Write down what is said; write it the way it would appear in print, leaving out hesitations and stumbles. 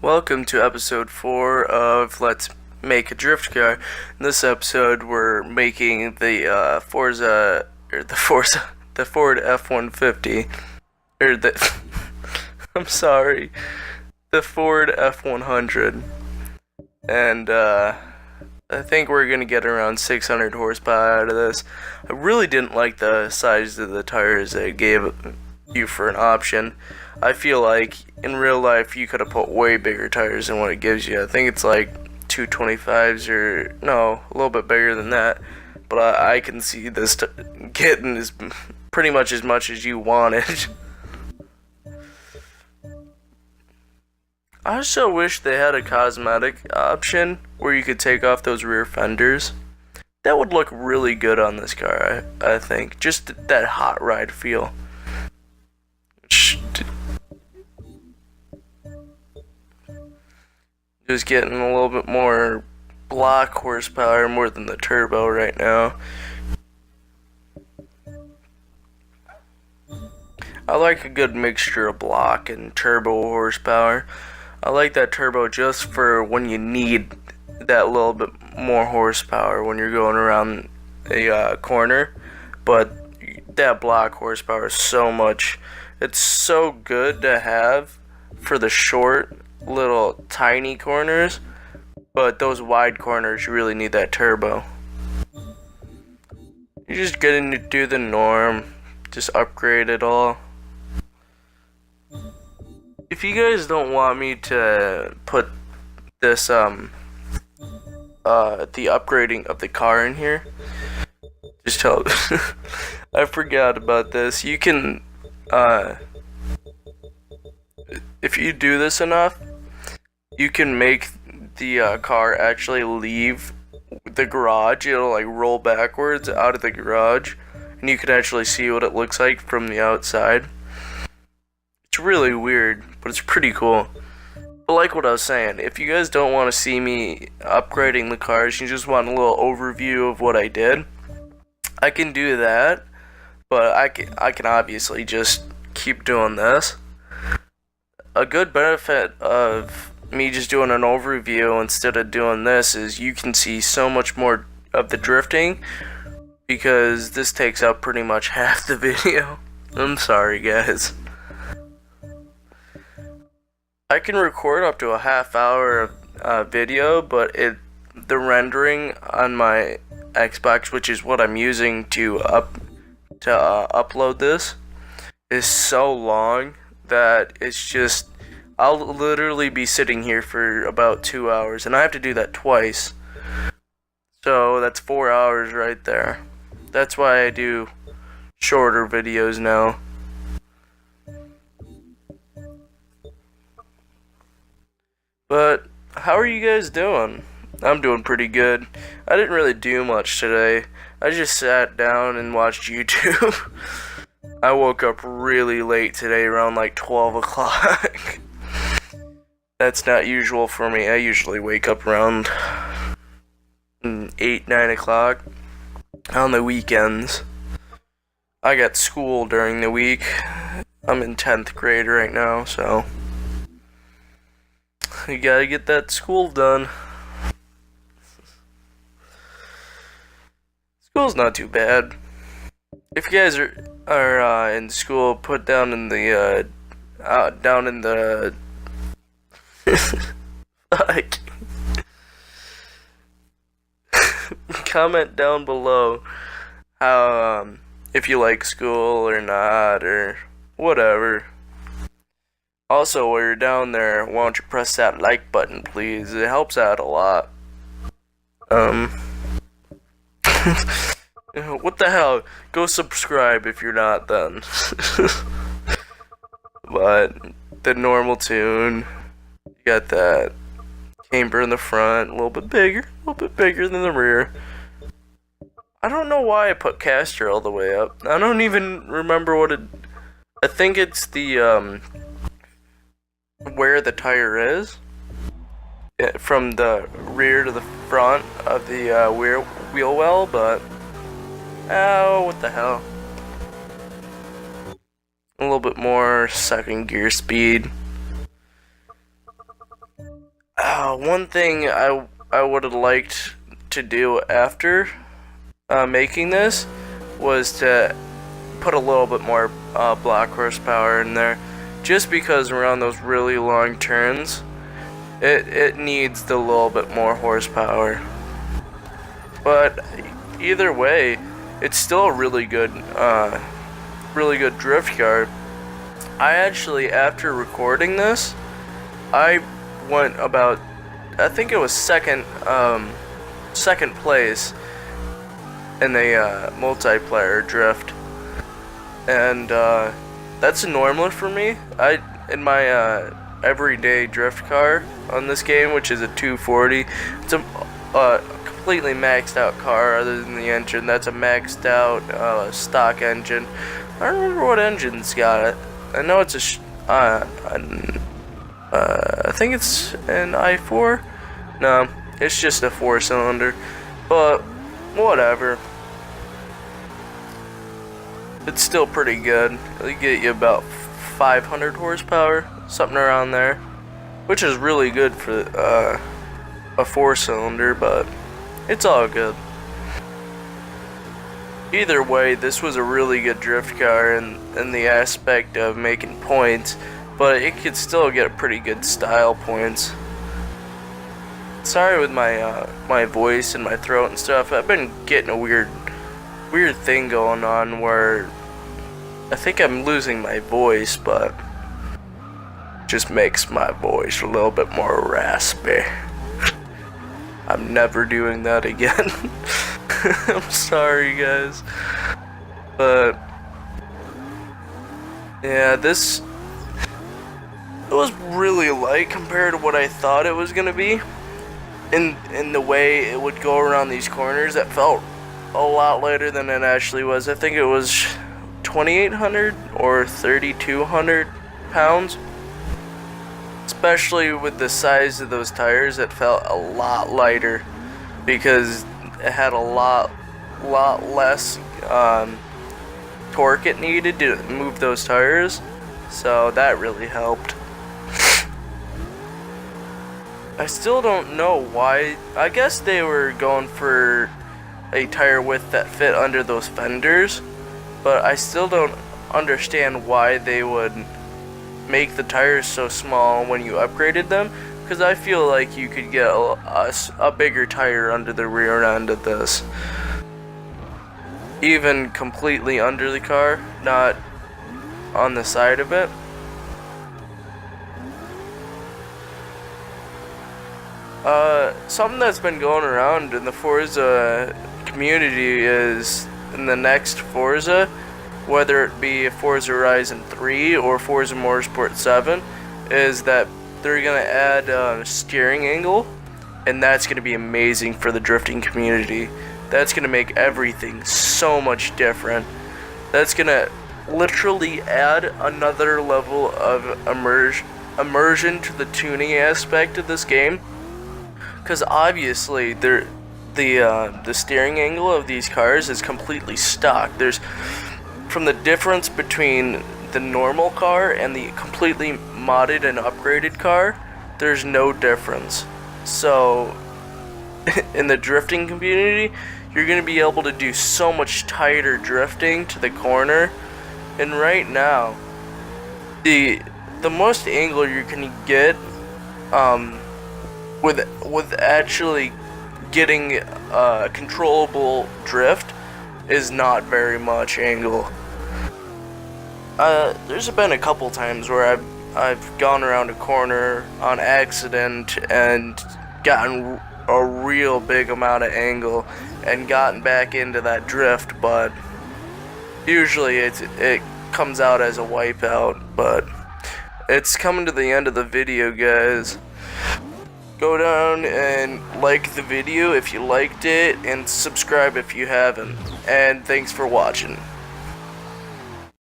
Welcome to episode 4 of Let's Make a Drift Car. In this episode, we're making the the Ford F-150, or the, I'm sorry, the Ford F-100, and I think we're gonna get around 600 horsepower out of this. I really didn't like the size of the tires they gave you for an option. I feel like in real life you could have put way bigger tires than what it gives you. I think it's like 225s or no, a little bit bigger than that. But I can see this getting is pretty much as you wanted. I also wish they had a cosmetic option where you could take off those rear fenders. That would look really good on this car, I think. Just that hot ride feel. Just getting a little bit more block horsepower more than the turbo right now. I like a good mixture of block and turbo horsepower. I like that turbo just for when you need that little bit more horsepower when you're going around a corner. But that block horsepower is so much. It's so good to have for the short, little, tiny corners. But those wide corners, you really need that turbo. You're just getting to do the norm. Just upgrade it all. If you guys don't want me to put this the upgrading of the car in here, just tell I forgot about this. You can if you do this enough, you can make the car actually leave the garage. It'll like roll backwards out of the garage, and you can actually see what it looks like from the outside. It's really weird, but it's pretty cool. But like what I was saying, if you guys don't want to see me upgrading the cars, you just want a little overview of what I did, I can do that. But I can obviously just keep doing this. A good benefit of me just doing an overview instead of doing this is you can see so much more of the drifting, because this takes up pretty much half the video. I'm sorry, guys. I can record up to a half hour video, but the rendering on my Xbox, which is what I'm using to upload this, is so long that it's just, I'll literally be sitting here for about 2 hours, and I have to do that twice. So that's 4 hours right there. That's why I do shorter videos now. But how are you guys doing? I'm doing pretty good. I didn't really do much today. I just sat down and watched YouTube. I woke up really late today, around like 12 o'clock. That's not usual for me. I usually wake up around 8, 9 o'clock on the weekends. I got school during the week. I'm in 10th grade right now, so you gotta get that school done. School's not too bad. If you guys are in school, put down in the like comment down below how if you like school or not or whatever. Also, while you're down there, why don't you press that like button, please? It helps out a lot. What the hell? Go subscribe if you're not then. But the normal tune, you got that camber in the front, a little bit bigger than the rear. I don't know why I put caster all the way up. I don't even remember what it. I think it's the where the tire is, from the rear to the front of the wheel well, but oh, what the hell. A little bit more second gear speed. One thing I would have liked to do after making this was to put a little bit more block horsepower in there, just because around those really long turns, it needs the little bit more horsepower. But either way, it's still a really good drift car. I actually, after recording this, I went about, I think it was second place in a multiplayer drift, and that's normal for me. In my everyday drift car on this game, which is a 240, it's a completely maxed out car other than the engine. That's a maxed out stock engine. I don't remember what engine's got it. I know it's I think it's an i4. No, it's just a 4-cylinder, but whatever. It's still pretty good. It'll get you about 500 horsepower, something around there, which is really good for a 4-cylinder, but it's all good. Either way, this was a really good drift car in the aspect of making points, but it could still get pretty good style points. Sorry with my voice and my throat and stuff. I've been getting a weird thing going on where I think I'm losing my voice, but just makes my voice a little bit more raspy. I'm never doing that again. I'm sorry, guys. But yeah, it was really light compared to what I thought it was gonna be. In the way it would go around these corners, that felt a lot lighter than it actually was. I think it was 2,800 or 3,200 pounds. Especially with the size of those tires, it felt a lot lighter because it had a lot less torque it needed to move those tires, so that really helped. I still don't know why. I guess they were going for a tire width that fit under those fenders, but I still don't understand why they would make the tires so small when you upgraded them, because I feel like you could get a bigger tire under the rear end of this, even completely under the car, not on the side of it. Something that's been going around in the Forza community is, in the next Forza, whether it be Forza Horizon 3 or Forza Motorsport 7, is that they're going to add a steering angle, and that's going to be amazing for the drifting community. That's going to make everything so much different. That's going to literally add another level of immersion to the tuning aspect of this game. Because obviously, the steering angle of these cars is completely stock. There's, from the difference between the normal car and the completely modded and upgraded car, there's no difference. So, in the drifting community, you're going to be able to do so much tighter drifting to the corner. And right now, the most angle you can get, with actually getting a controllable drift is not very much angle. There's been a couple times where I've gone around a corner on accident and gotten a real big amount of angle and gotten back into that drift, but usually it comes out as a wipeout. But it's coming to the end of the video, guys. Go down and like the video if you liked it, and subscribe if you haven't. And thanks for watching.